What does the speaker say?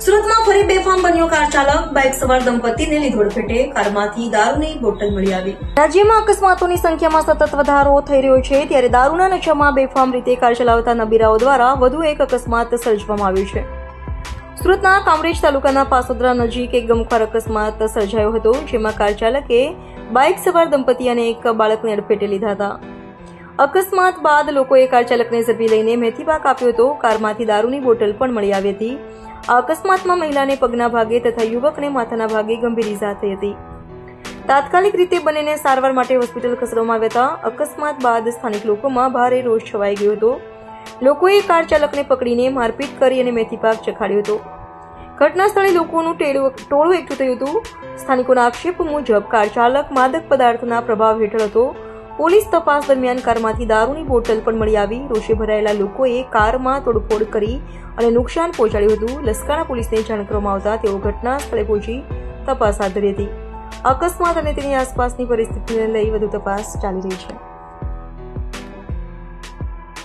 સુરતમાં ફરી બેફામ બન્યો કાર ચાલક. બાઇક સવાર દંપતીને લીધો અડફેટે. કારમાંથી દારૂની બોટલ મળી આવી. રાજ્યમાં અકસ્માતોની સંખ્યામાં સતત વધારો થઈ રહ્યો છે, ત્યારે દારૂના નશામાં બેફામ રીતે કાર ચલાવતા નબીરાઓ દ્વારા વધુ એક અકસ્માત સર્જવામાં આવ્યો છે. સુરતના કામરેજ તાલુકાના પાસોદરા નજીક એક ગમખ્વાર અકસ્માત સર્જાયો હતો, જેમાં કાર ચાલકે બાઇક સવાર દંપતી અને એક બાળકને અડફેટે લીધા હતા. અકસ્માત બાદ લોકોએ કાર ચાલકને ઝડપી લઈને મેથીપાક આપ્યો હતો. કારમાંથી દારૂની બોટલ પણ મળી આવી હતી. આ અકસ્માતમાં મહિલાને પગના ભાગે તથા યુવકને માથાના ભાગે ગંભીર ઈજા થઈ હતી. તાત્કાલિક રીતે બંનેને સારવાર માટે હોસ્પિટલ ખસેડવામાં આવ્યા હતા. અકસ્માત બાદ સ્થાનિક લોકોમાં ભારે રોષ છવાઈ ગયો હતો. લોકોએ કાર ચાલકને પકડીને મારપીટ કરી અને મેથીપાક ચખાડ્યો હતો. ઘટના સ્થળે લોકોનું ટોળું એકઠું થયું હતું. સ્થાનિકોના આક્ષેપ મુજબ કાર ચાલક માદક પદાર્થના પ્રભાવ હેઠળ હતો. પોલીસ તપાસ દરમિયાન કારમાંથી દારૂની બોટલ પણ મળી આવી. રોષે ભરાયેલા લોકોએ કારમાં તોડફોડ કરી અને નુકસાન પહોંચાડ્યું હતું. લસકાણા પોલીસને જાણ કરવામાં આવતા તેઓ ઘટના સ્થળે પહોંચી તપાસ હાથ ધરી હતી. અકસ્માત અને તેની આસપાસની પરિસ્થિતિને લઈ વધુ તપાસ ચાલી રહી છે.